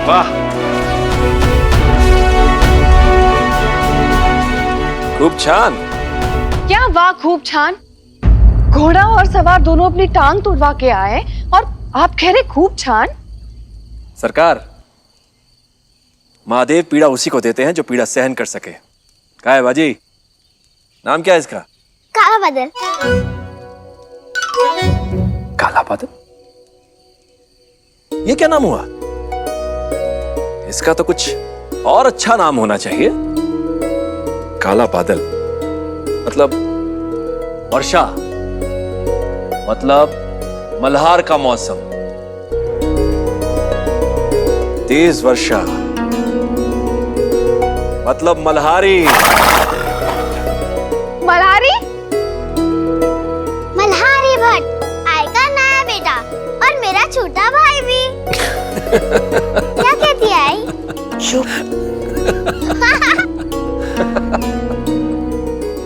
वाह, खूप छान। क्या वाह खूब छान? घोड़ा और सवार दोनों अपनी टांग तुड़वा के आए और आप कह रहे खूब छान? सरकार, महादेव पीड़ा उसी को देते हैं जो पीड़ा सहन कर सके। क्या है बाजी, नाम क्या है इसका? काला बादल। काला बादल? ये क्या नाम हुआ? इसका तो कुछ और अच्छा नाम होना चाहिए। काला बादल मतलब वर्षा, मतलब मल्हार का मौसम, तेज वर्षा मतलब मल्हारी। मल्हारी? मल्हारी भट्ट आएगा नया बेटा और मेरा छोटा भाई भी। क्या कहती है आई? चुप।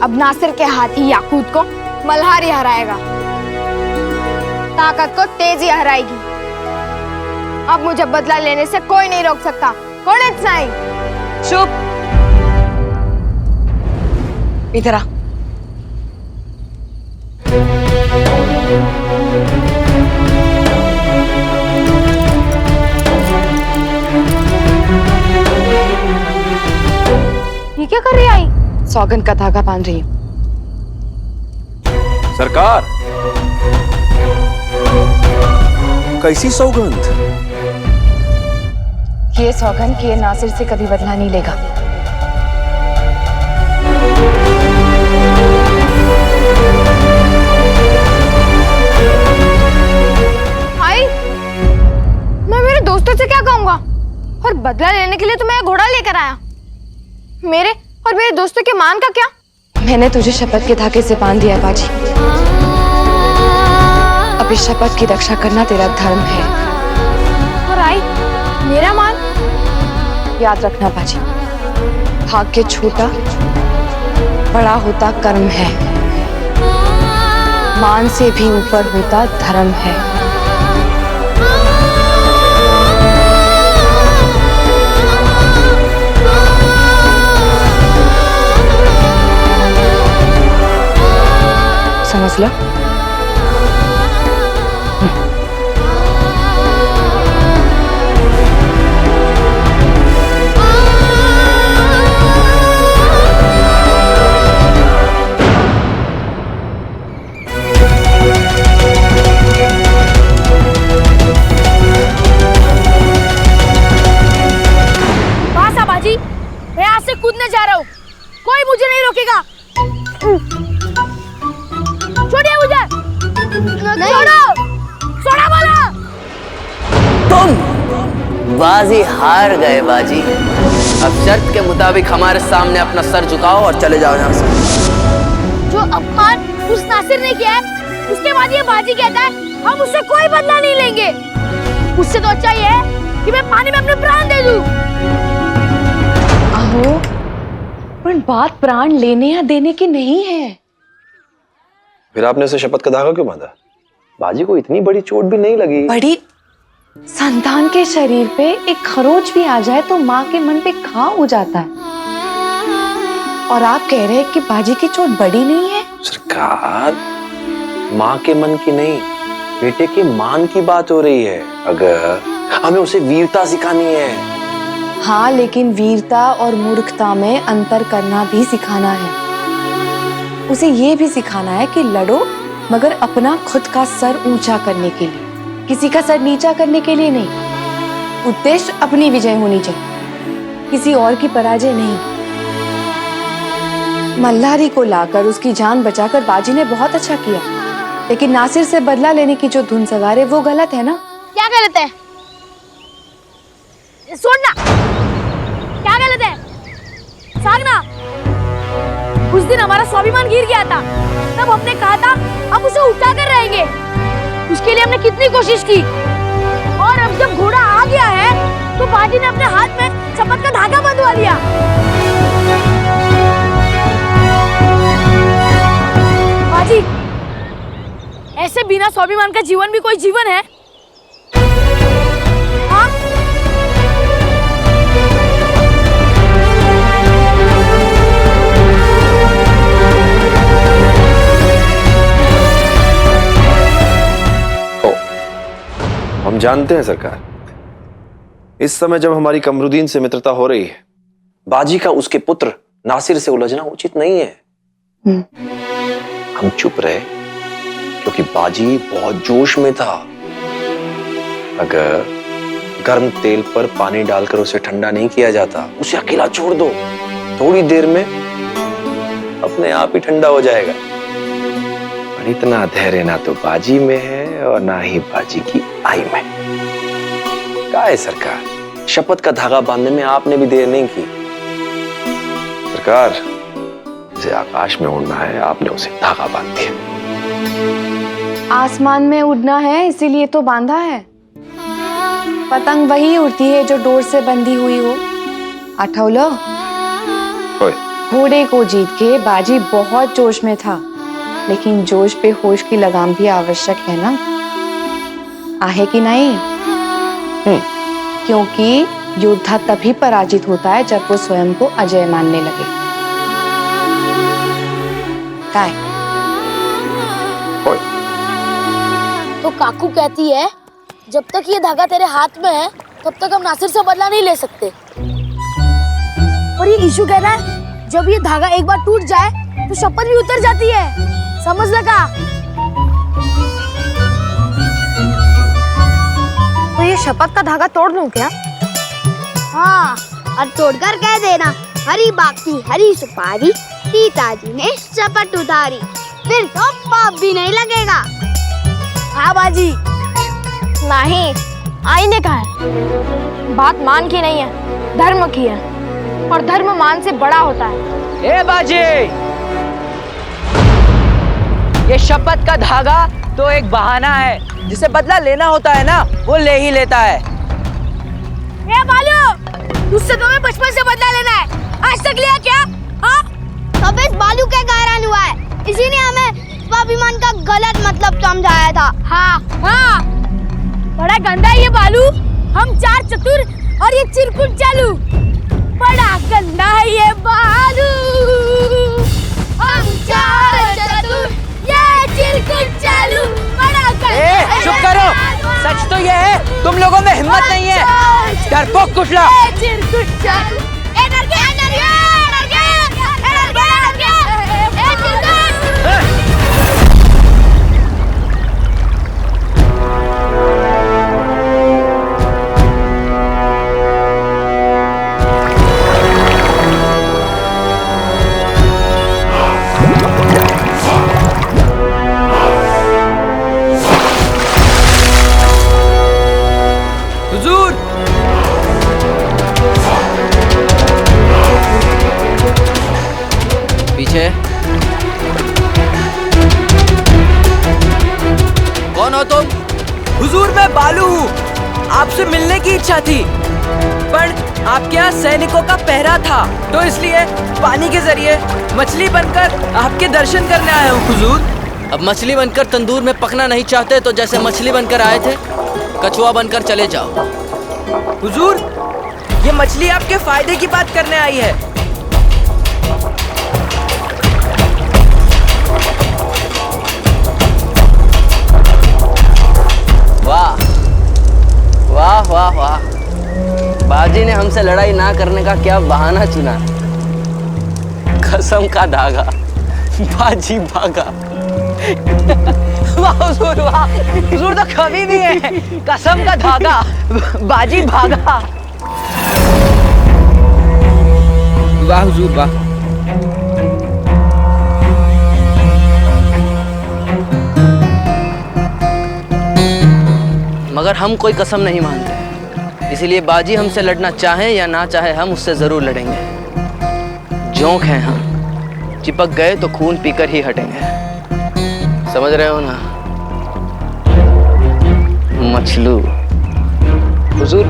अब नासिर के हाथी याकूत को मल्हारी हराएगा, ताकत को तेजी हराएगी। अब मुझे बदला लेने से कोई नहीं रोक सकता। कौन नहीं? चुप। इधर आ। ये क्या कर रही आई? सौगंध का धागा बांध रही है। सरकार, कैसी सौगंध? ये सौगंध कि ये नासिर से कभी बदला नहीं लेगा। आई, मैं मेरे दोस्तों से क्या कहूंगा? और बदला लेने के लिए तो मैं घोड़ा लेकर आया। मेरे और मेरे दोस्तों के मान का क्या? मैंने तुझे शपथ के धागे से बांध दिया है बाजी। अब इस शपथ की रक्षा करना तेरा धर्म है। और आई, मेरा मान? याद रखना बाजी, भाग्य छोटा बड़ा होता कर्म है, मान से भी ऊपर होता धर्म है। समझ लो। बाजी, मैं आज से कूदने जा रहा हूँ, कोई मुझे नहीं रोकेगा। छोड़िए मुझे, छोड़ो, छोड़ा बोला। तुम बाजी हार गए बाजी। अब शर्त के मुताबिक हमारे सामने अपना सर झुकाओ और चले जाओ यहाँ से। जो अपमान उस नासिर ने किया है, उसके बाद ये बाजी कहता है हम उससे कोई बदला नहीं लेंगे। उससे तो अच्छा ये है कि मैं पानी में अपने प्राण दे दूं। अहो, पर बात प्राण लेने या देने की नहीं है। फिर आपने उसे शपथ का धागा क्यों बांधा? बाजी को इतनी बड़ी चोट भी नहीं लगी। बड़ी संतान के शरीर पे एक खरोच भी आ जाए तो माँ के मन पे घाव हो जाता है। और आप कह रहे हैं कि बाजी की चोट बड़ी नहीं है? सरकार, माँ के मन की नहीं, बेटे के मान की बात हो रही है। अगर हमें उसे वीरता सिखानी है। हाँ, लेकिन वीरता और मूर्खता में अंतर करना भी सिखाना है। उसे ये भी सिखाना है कि लड़ो, मगर अपना खुद का सर ऊंचा करने के लिए, किसी का सर नीचा करने के लिए नहीं। उद्देश्य अपनी विजय होनी चाहिए, किसी और की पराजय नहीं। मल्हारी को लाकर उसकी जान बचाकर बाजी ने बहुत अच्छा किया, लेकिन नासिर से बदला लेने की जो धुन सवार है वो गलत है ना? क्या गलत है? सुनना, क्या गलत है? सागना, उस दिन हमारा स्वाभिमान गिर गया था, तब हमने कहा था हम उसे उठा कर रहेंगे। उसके लिए हमने कितनी कोशिश की, और अब जब घोड़ा आ गया है तो बाजी ने अपने हाथ में शपथ का धागा बंधवा लिया। बाजी, ऐसे बिना स्वाभिमान का जीवन भी कोई जीवन है? हाँ? जानते हैं सरकार, इस समय जब हमारी कमरुद्दीन से मित्रता हो रही है, बाजी का उसके पुत्र नासिर से उलझना उचित नहीं है। हम चुप रहे क्योंकि बाजी बहुत जोश में था। अगर गर्म तेल पर पानी डालकर उसे ठंडा नहीं किया जाता, उसे अकेला छोड़ दो, थोड़ी देर में अपने आप ही ठंडा हो जाएगा। और इतना धैर्य ना तो बाजी में है और ना ही बाजी की आई में। क्या है सरकार, शपथ का धागा बांधने में आपने भी देर नहीं की। सरकार, उसे आकाश में उड़ना है, आपने उसे धागा बांध दिया। आसमान में उड़ना है इसीलिए तो बांधा है। पतंग वही उड़ती है जो डोर से बंधी हुई हो। आठौलो, घोड़े को जीत के बाजी बहुत जोश में था, लेकिन जोश पे होश की लगाम भी आवश्यक है ना, आहे कि नहीं? क्योंकि योद्धा तभी पराजित होता है जब वो स्वयं को अजय मानने लगे। काय? तो काकू कहती है जब तक ये धागा तेरे हाथ में है तब तक हम नासिर से बदला नहीं ले सकते। और ये ईशु कहता है जब ये धागा एक बार टूट जाए तो शपथ भी उतर जाती है। समझ लगा? तो ये शपथ का धागा तोड़ लूं क्या? हाँ, और तोड़कर कह देना, हरी बाकी हरी सुपारी, सीताजी ने शपथ उतारी, फिर तो पाप भी नहीं लगेगा। हाँ बाजी। नहीं, आई ने कहा है बात मान की नहीं है, धर्म की है, और धर्म मान से बड़ा होता है। ए बाजी, ये शपथ का धागा तो एक बहाना है, जिसे बदला लेना होता है ना वो ले ही लेता है। ए बालू, तुझसे तुम्हें बचपन से बदला लेना है, आज तक लिया क्या? हाँ? सब इस बालू के कारण हुआ है, इसी ने हमें स्वाभिमान का गलत मतलब समझाया था। हाँ हाँ, बड़ा गंदा है ये बालू। हम चार चतुर और ये चिरकुट चालू। बड़ा गंदा है ये बालू। हम चार चतुर, ये चिरकुट चालू। बड़ा गंदा है। चुप करो, सच तो ये है तुम लोगों में हिम्मत नहीं है, डरपोक कुचला। चिरकुट चालू। Energy energy energy energy energy. हुजूर, पीछे। कौन हो तुम? हुजूर, मैं बालू हूँ। आपसे मिलने की इच्छा थी, पर आपके यहाँ सैनिकों का पहरा था, तो इसलिए पानी के जरिए मछली बनकर आपके दर्शन करने आया हूँ हुजूर। अब मछली बनकर तंदूर में पकना नहीं चाहते तो जैसे मछली बनकर आए थे, कछुआ बनकर चले जाओ। हुजूर, ये मछली आपके फायदे की बात करने आई है। वाह वाह वाह वाह, बाजी ने हमसे लड़ाई ना करने का क्या बहाना चुना। कसम का धागा, बाजी भागा। वाह हुजूर, वाह हुजूर, तो कभी भी है। कसम का धागा, बाजी भागा। वाह हुजूर, वाह। मगर हम कोई कसम नहीं मानते, इसीलिए बाजी हमसे लड़ना चाहे या ना चाहे हम उससे जरूर लड़ेंगे। जोंक हैं हम, चिपक गए तो खून पीकर ही हटेंगे। समझ रहे हो ना? मछलू। हुजूर,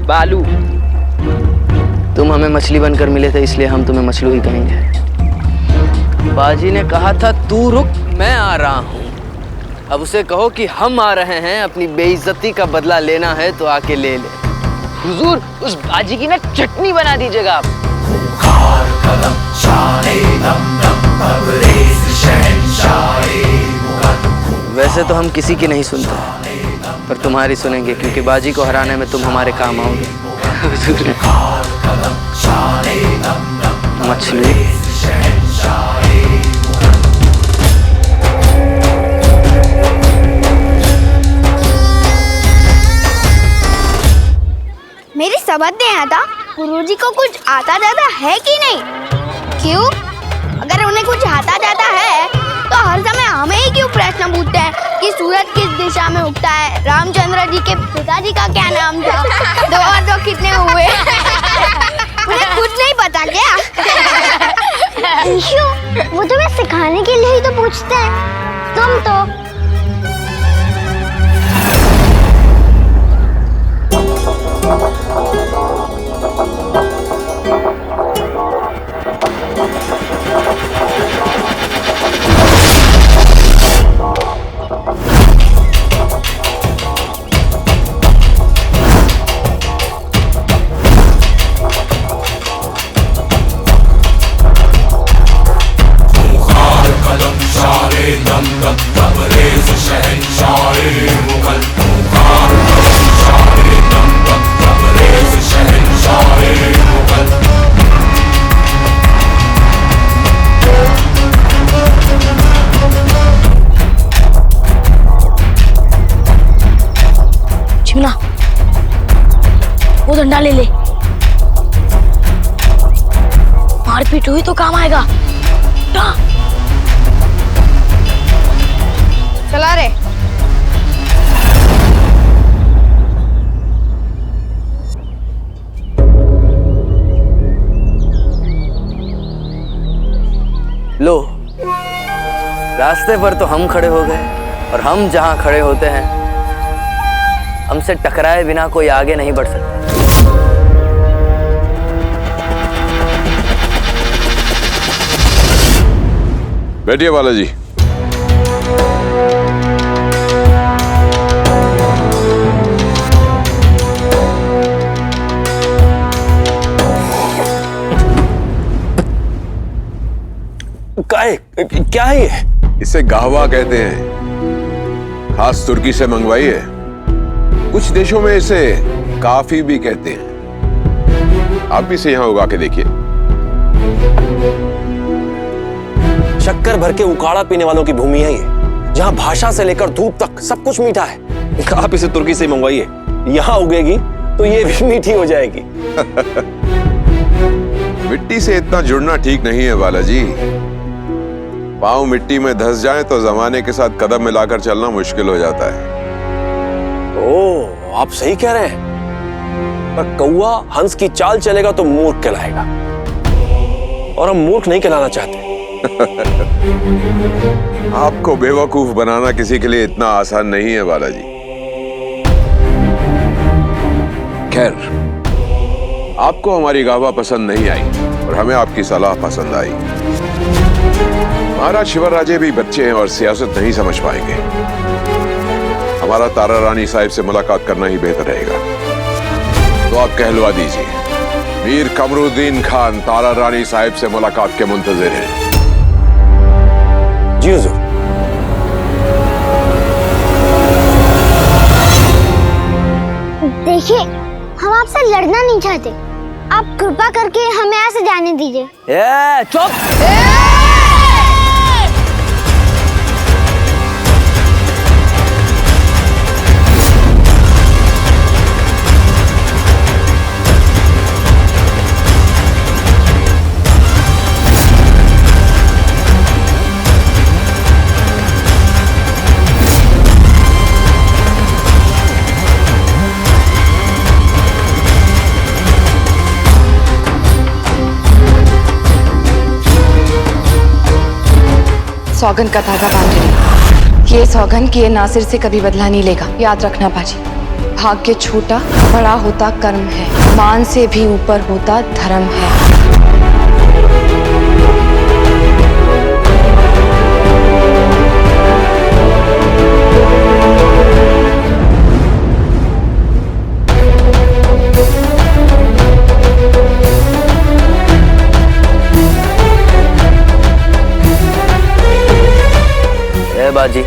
बालू। तुम हमें मछली बनकर मिले थे, इसलिए हम तुम्हें मछलू ही कहेंगे। बाजी ने कहा था तू रुक, मैं आ रहा हूँ। अब उसे कहो कि हम आ रहे हैं, अपनी बेइज्जती का बदला लेना है तो आके ले ले। हुजूर, उस बाजी की ना चटनी बना दीजिएगा आप। वैसे तो हम किसी की नहीं सुनते, पर तुम्हारी सुनेंगे क्योंकि बाजी को हराने में तुम हमारे काम आओगे। मछली मेरी समझ नहीं आता गुरुजी को कुछ आता जाता है कि नहीं। क्यों? अगर उन्हें कुछ आता जाता है तो हर समय हमें ही क्यों प्रश्न पूछते हैं कि सूरज किस दिशा में उगता है, रामचंद्र जी के पिताजी का क्या नाम था, 2 और 2 कितने हुए? उन्हें कुछ नहीं पता क्या? वो तुम्हें सिखाने के लिए ही तो पूछते हैं। तुम तो चिमना, वो डंडा ले ले, मारपीट हुई तो काम आएगा। चला रे। लो, रास्ते पर तो हम खड़े हो गए और हम जहां खड़े होते हैं हमसे टकराए बिना कोई आगे नहीं बढ़ सकता। बैठिए बालाजी। क्या है ये? इसे गाहवा कहते हैं, खास तुर्की से मंगवाई है। कुछ देशों में इसे काफी भी कहते हैं। आप भी इसे यहां उगा के देखिए। शक्कर भर के उकाड़ा पीने वालों की भूमि है ये, जहां भाषा से लेकर धूप तक सब कुछ मीठा है। आप इसे तुर्की से मंगवाइए, यहां उगेगी तो ये भी मीठी हो जाएगी। मिट्टी से इतना जुड़ना ठीक नहीं है बालाजी। पाँव मिट्टी में धंस जाए तो जमाने के साथ कदम मिलाकर चलना मुश्किल हो जाता है। ओह, आप सही कह रहे हैं। पर कौवा हंस की चाल चलेगा तो मूर्ख कहलाएगा, और हम मूर्ख नहीं कहलाना चाहते। आपको बेवकूफ बनाना किसी के लिए इतना आसान नहीं है बालाजी। खैर, आपको हमारी गावा पसंद नहीं आई और हमें आपकी सलाह पसंद आई। महाराज शिवराजे भी बच्चे हैं और सियासत नहीं समझ पाएंगे। हमारा तारा रानी साहिब से मुलाकात करना ही बेहतर रहेगा। तो आप कहलवा दीजिए, मीर कमरुद्दीन खान तारा रानी साहिब से मुलाकात के मुंतजिर हैं। जी हुजूर। देखिए, हम आपसे लड़ना नहीं चाहते। आप कृपा करके हमें यहाँ से जाने दीजिए। चुप! सौगन का धागा बांध रही। ये सौगन कि ये नासिर से कभी बदला नहीं लेगा। याद रखना बाजी, भाग्य छोटा बड़ा होता कर्म है, मान से भी ऊपर होता धर्म है। बाजी,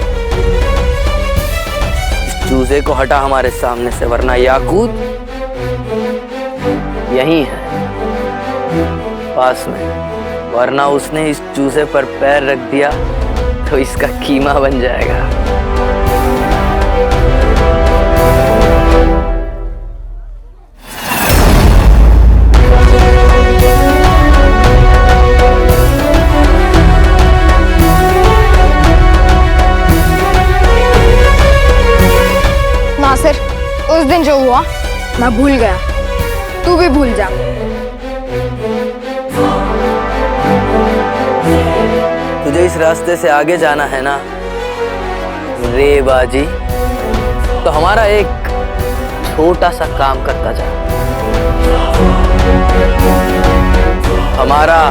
इस चूजे को हटा हमारे सामने से, वरना याकूत यहीं है पास में। वरना उसने इस चूजे पर पैर रख दिया तो इसका कीमा बन जाएगा। नासिर, उस दिन जो हुआ मैं भूल गया, तू भी भूल जा। तुझे इस रास्ते से आगे जाना है ना रे बाजी, तो हमारा एक छोटा सा काम करता जा। हमारा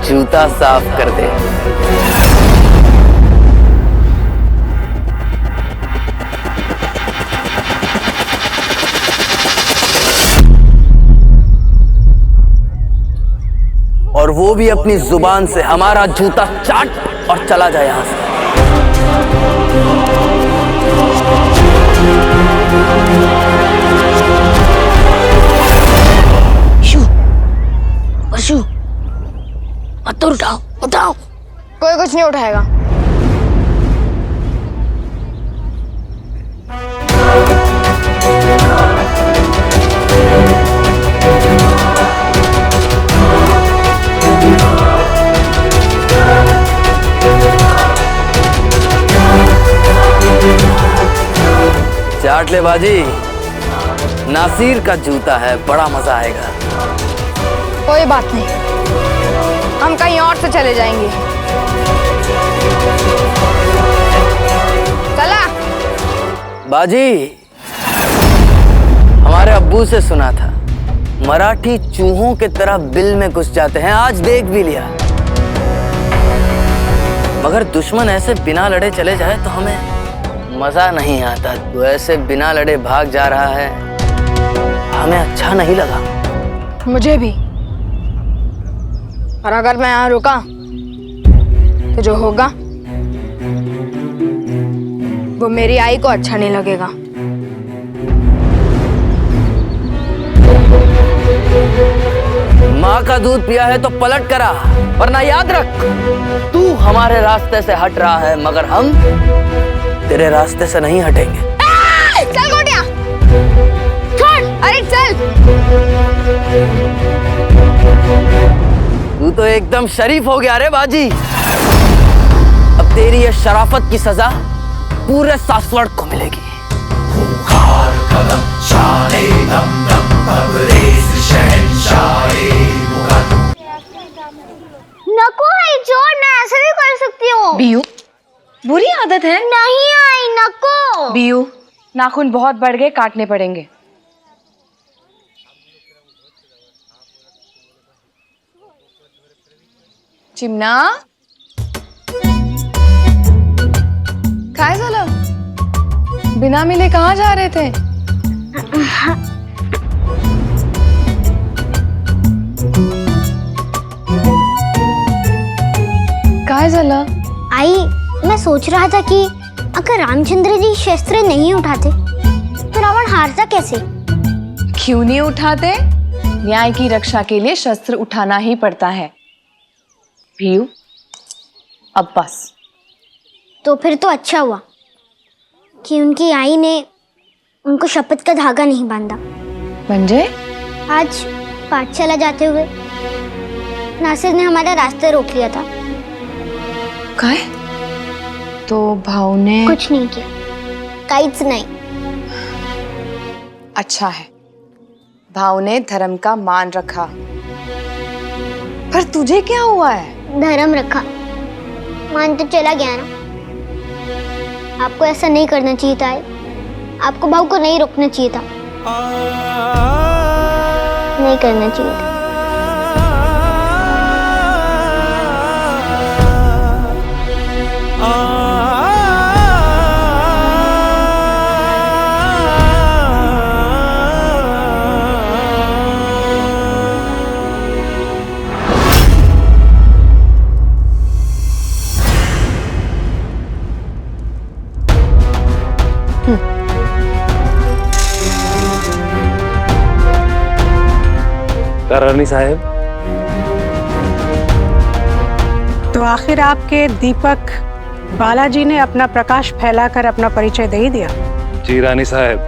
जूता साफ कर दे। और वो भी अपनी जुबान से हमारा जूता चाट और चला जाए यहां से। अशु, मत उठाओ, उठाओ। कोई कुछ नहीं उठाएगा। चाट ले बाजी, नासिर का जूता है, बड़ा मजा आएगा। कोई बात नहीं, हम कहीं और से चले जाएंगे। चला बाजी, हमारे अब्बू से सुना था मराठी चूहों की तरह बिल में घुस जाते हैं। आज देख भी लिया। मगर दुश्मन ऐसे बिना लड़े चले जाए तो हमें मजा नहीं आता। तो ऐसे बिना लड़े भाग जा रहा है, हमें अच्छा नहीं लगा। मुझे भी। और अगर मैं यहाँ रुका तो जो होगा वो मेरी आई को अच्छा नहीं लगेगा। माँ का दूध पिया है तो पलट करा, वरना याद रख तू हमारे रास्ते से हट रहा है, मगर हम तेरे रास्ते से नहीं हटेंगे। चल गोटिया, छोड़, अरे चल। तू तो एकदम शरीफ हो गया रे बाजी। अब तेरी ये शराफत की सजा पूरे सासवड़ को मिलेगी। नको है जोर, मैं ऐसे भी कर सकती हूँ। बीयू, बुरी आदत है। नहीं आई, नको। बीयू, नाखून बहुत बढ़ गए, काटने पड़ेंगे। चिमना, काय झालं? बिना मिले कहाँ जा रहे थे? काय झालं? आई, मैं सोच रहा था कि अगर रामचंद्र जी शस्त्र नहीं उठाते तो रावण हारता कैसे? क्यों नहीं उठाते? न्याय की रक्षा के लिए शस्त्र उठाना ही पड़ता है। भीयू, अब बस। तो फिर तो अच्छा हुआ कि उनकी आई ने उनको शपथ का धागा नहीं बांधा। म्हणजे? आज पाठशाला जाते हुए नासिर ने हमारा रास्ता रोक लिया था। काय? तो भावने कुछ नहीं किया, काहीच नहीं। अच्छा है, भाव ने धर्म का मान रखा। पर तुझे क्या हुआ है? धर्म रखा, मान तो चला गया ना। आपको ऐसा नहीं करना चाहिए था। आपको भाव को नहीं रोकना चाहिए था, नहीं करना चाहिए था। रानी साहब, तो आखिर आपके दीपक बालाजी ने अपना प्रकाश फैलाकर अपना परिचय दे ही दिया। जी रानी साहब,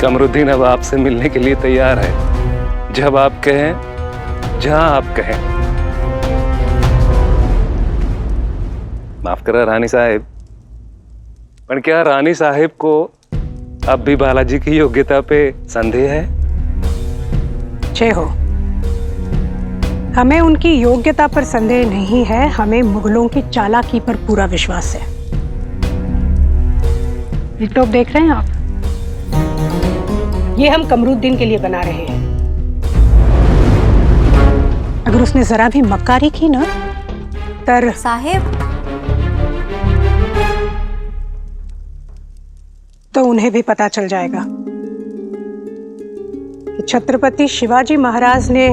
कमरुद्दीन अब आपसे मिलने के लिए तैयार है। जब आप कहें, जहां आप कहें। माफ करा रानी साहब, पर क्या रानी साहब को अब भी बालाजी की योग्यता पे संदेह है? जय हो। हमें उनकी योग्यता पर संदेह नहीं है, हमें मुगलों की चालाकी पर पूरा विश्वास है। ये टोप देख रहे हैं आप? ये हम कमरुद्दीन के लिए बना रहे हैं। अगर उसने जरा भी मक्कारी की ना, तर साहेब, तो उन्हें भी पता चल जाएगा कि छत्रपति शिवाजी महाराज ने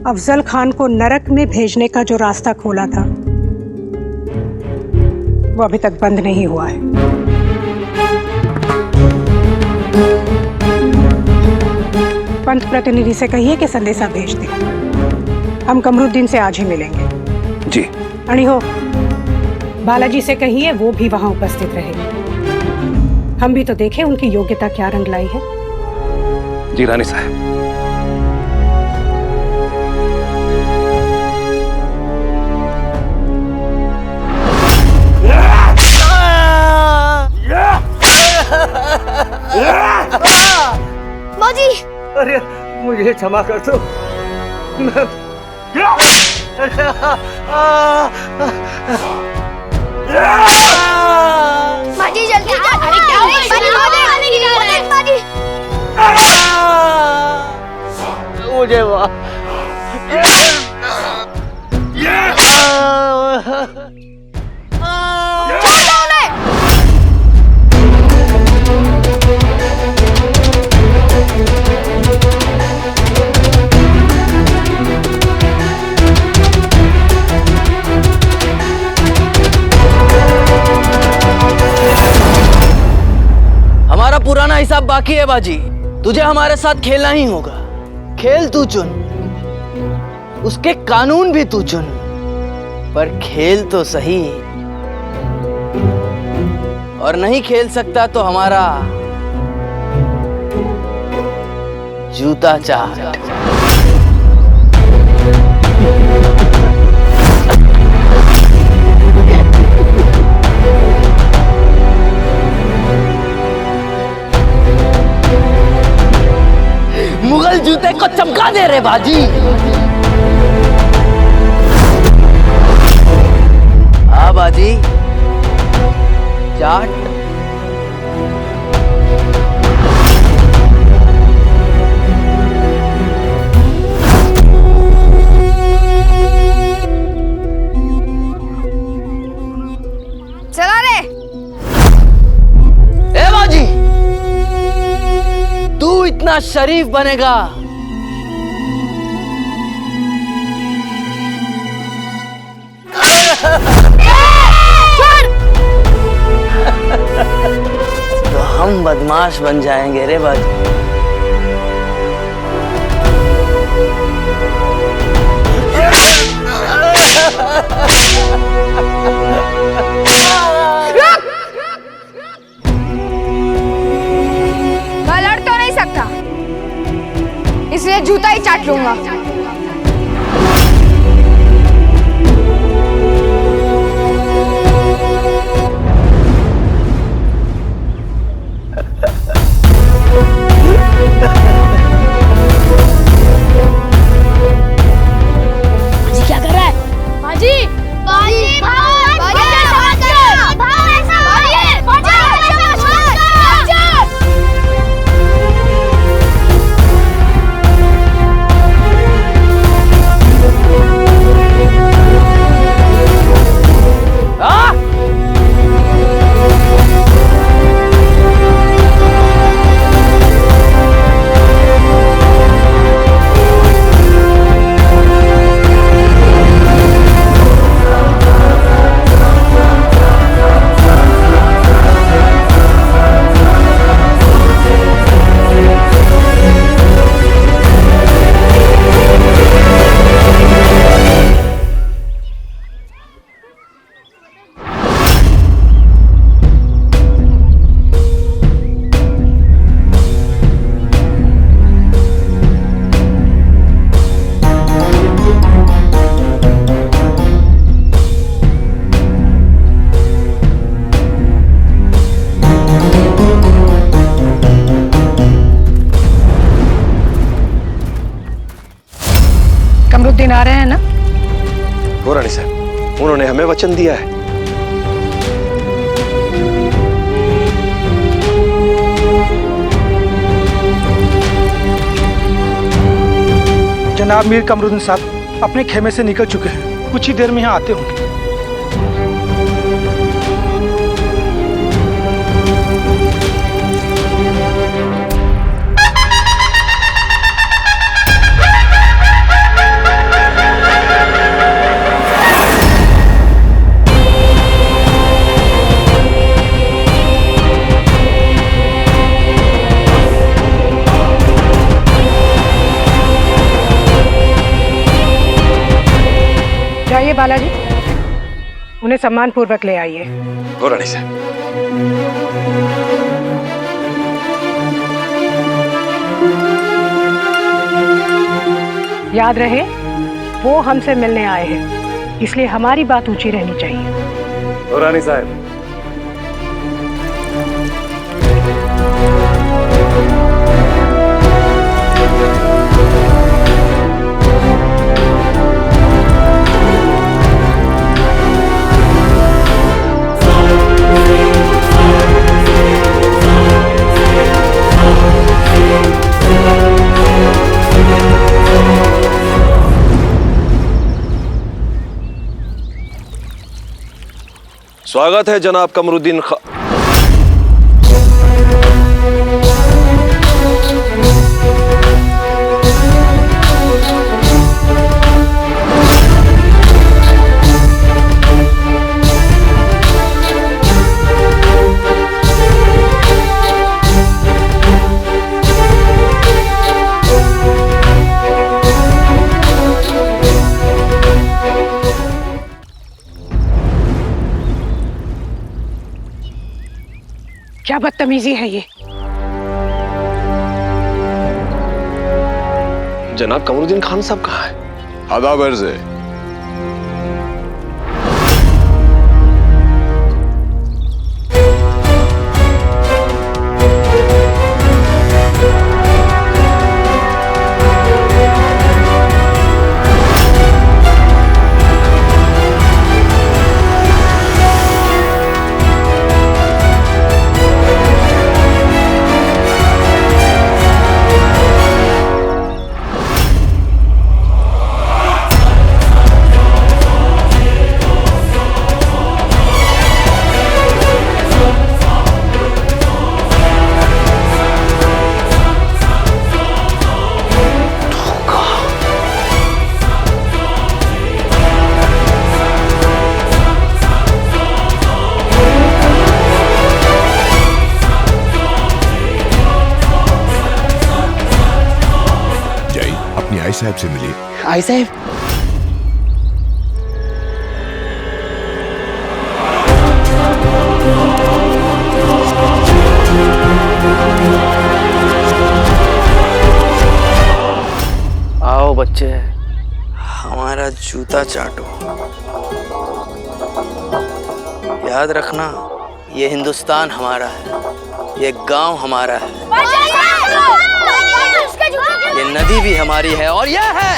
अफजल खान को नरक में भेजने का जो रास्ता खोला था वो अभी तक बंद नहीं हुआ है। पंत प्रतिनिधि से कहिए कि संदेशा भेज दे। हम कमरुद्दीन से आज ही मिलेंगे। जी। अणी हो, बालाजी से कहिए वो भी वहां उपस्थित रहे। हम भी तो देखें उनकी योग्यता क्या रंग लाई है। जी रानी साहब। बाजी, अरे मुझे क्षमा कर दो। बाजी जल्दी कर। अरे क्या हुआ? बाजी मुझे हमारा पुराना हिसाब बाकी है बाजी। तुझे हमारे साथ खेलना ही होगा। खेल तू चुन, उसके कानून भी तू चुन, पर खेल तो सही। और नहीं खेल सकता तो हमारा जूता चाट। मुगल जूते को चमका दे रे बाजी। आ बाजी, चाट। चला रे। ए बाजी, तू इतना शरीफ बनेगा तो हम बदमाश बन जाएंगे रे बाजी। मैं लड़ तो नहीं सकता, इसलिए जूता ही चाट लूंगा। क्या कर रहा है? बाजी, बाजी भाग, बाजी ऐसा मत करो, ऐसा कमरुद्दीन आ रहे हैं ना? हो रानी साहब, उन्होंने हमें वचन दिया है। जनाब मीर कमरुद्दीन साहब अपने खेमे से निकल चुके हैं, कुछ ही देर में यहाँ आते होंगे। जाइए बालाजी, उन्हें सम्मान पूर्वक ले आइए। हो रानी साहब। याद रहे वो हमसे मिलने आए हैं, इसलिए हमारी बात ऊंची रहनी चाहिए। और रानी साहब, स्वागत है जनाब कमरुद्दीन खा। क्या बदतमीजी है ये? जनाब कमरुद्दीन खान साहब कहाँ है? आदाब अर्ज़ है। आई साहब से मिलिए। आई साहब, आओ बच्चे, हमारा जूता चाटो। याद रखना, ये हिंदुस्तान हमारा है, ये गांव हमारा है, ये नदी भी हमारी है, और यह है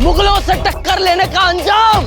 मुगलों से टक्कर लेने का अंजाम।